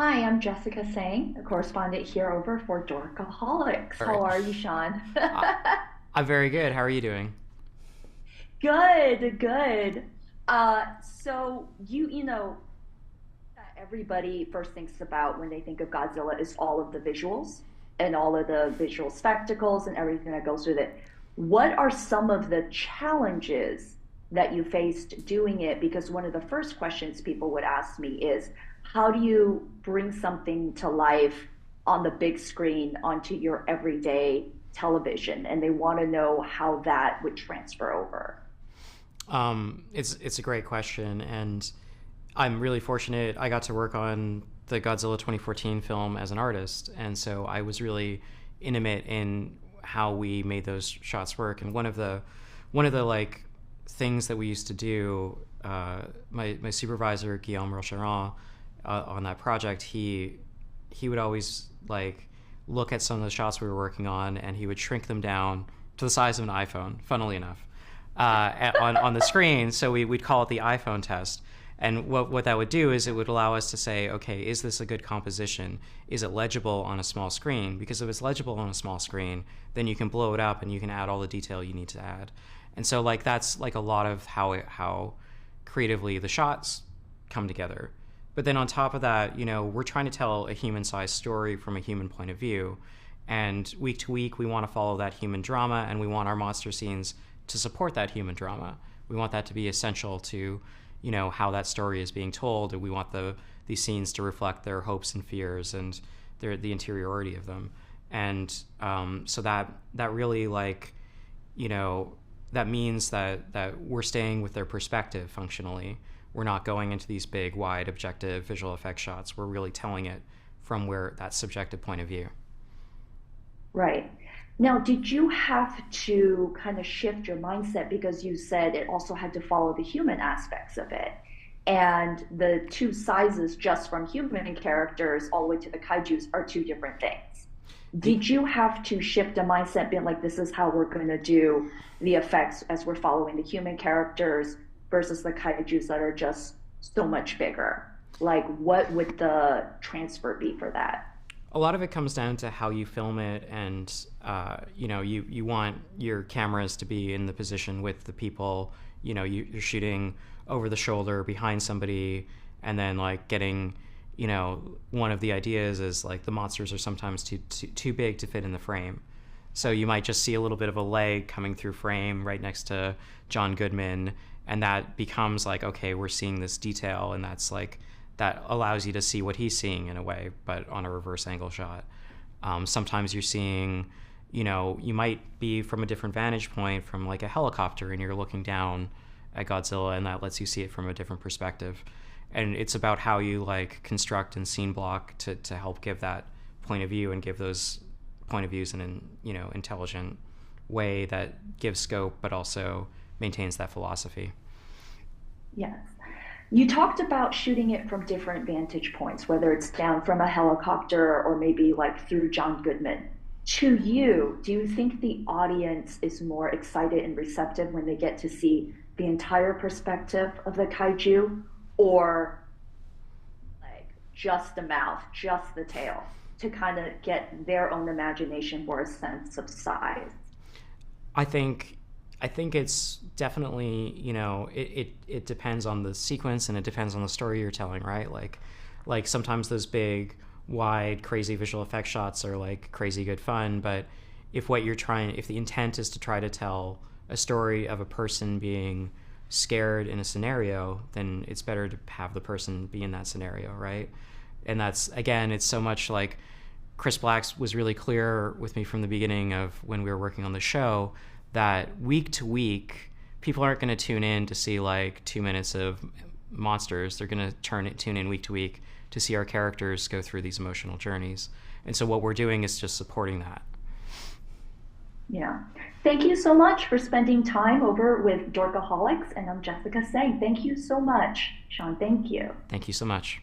Hi, I'm Jessica Sang, a correspondent here over for Dorkaholics. All How right. are you, Sean? Uh, I'm very good. How are you doing? Good, good. So everybody first thinks about when they think of Godzilla is all of the visuals and all of the visual spectacles and everything that goes with it. What are some of the challenges that you faced doing it? Because one of the first questions people would ask me is, how do you bring something to life on the big screen onto your everyday television? And they want to know how that would transfer over. It's a great question, and I'm really fortunate. I got to work on the Godzilla 2014 film as an artist, and so I was really intimate in how we made those shots work. And one of the like things that we used to do, my supervisor Guillaume Rocheron, on that project, he would always like look at some of the shots we were working on, and he would shrink them down to the size of an iPhone. Funnily enough, on the screen. So we'd call it the iPhone test. And what that would do is it would allow us to say, okay, is this a good composition? Is it legible on a small screen? Because if it's legible on a small screen, then you can blow it up and you can add all the detail you need to add. And so like that's like a lot of how creatively the shots come together. But then on top of that, we're trying to tell a human-sized story from a human point of view. And week to week, we want to follow that human drama, and we want our monster scenes to support that human drama. We want that to be essential to, how that story is being told. And we want these scenes to reflect their hopes and fears and the interiority of them. And so that really that means that we're staying with their perspective functionally. We're not going into these big, wide, objective visual effects shots. We're really telling it from where that subjective point of view. Right. Now, did you have to kind of shift your mindset because you said it also had to follow the human aspects of it? And the two sizes just from human characters all the way to the kaijus are two different things. The Did you have to shift a mindset being like, this is how we're going to do the effects as we're following the human characters versus the kaijus that are just so much bigger? Like, what would the transfer be for that? A lot of it comes down to how you film it, and you want your cameras to be in the position with the people. You're shooting over the shoulder behind somebody, and then like getting, one of the ideas is like the monsters are sometimes too big to fit in the frame. So you might just see a little bit of a leg coming through frame right next to John Goodman, and that becomes like, okay, we're seeing this detail, and that allows you to see what he's seeing in a way, but on a reverse angle shot. Sometimes you're seeing, you might be from a different vantage point from like a helicopter, and you're looking down at Godzilla, and that lets you see it from a different perspective. And it's about how you like construct and scene block to help give that point of view and give those point of views in an intelligent way that gives scope but also maintains that philosophy. Yes. You talked about shooting it from different vantage points, whether it's down from a helicopter or maybe like through John Goodman. To you, do you think the audience is more excited and receptive when they get to see the entire perspective of the kaiju, or like just the mouth, just the tail, to kind of get their own imagination for a sense of size? I think I think it's definitely, it depends on the sequence and it depends on the story you're telling, right? Like sometimes those big, wide, crazy visual effect shots are like crazy good fun, but if the intent is to try to tell a story of a person being scared in a scenario, then it's better to have the person be in that scenario, right? And that's, again, it's so much like Chris Black was really clear with me from the beginning of when we were working on the show that week to week, people aren't going to tune in to see like 2 minutes of monsters. They're going to tune in week to week to see our characters go through these emotional journeys. And so what we're doing is just supporting that. Yeah. Thank you so much for spending time over with Dorkaholics. And I'm Jessica saying thank you so much, Sean. Thank you. Thank you so much.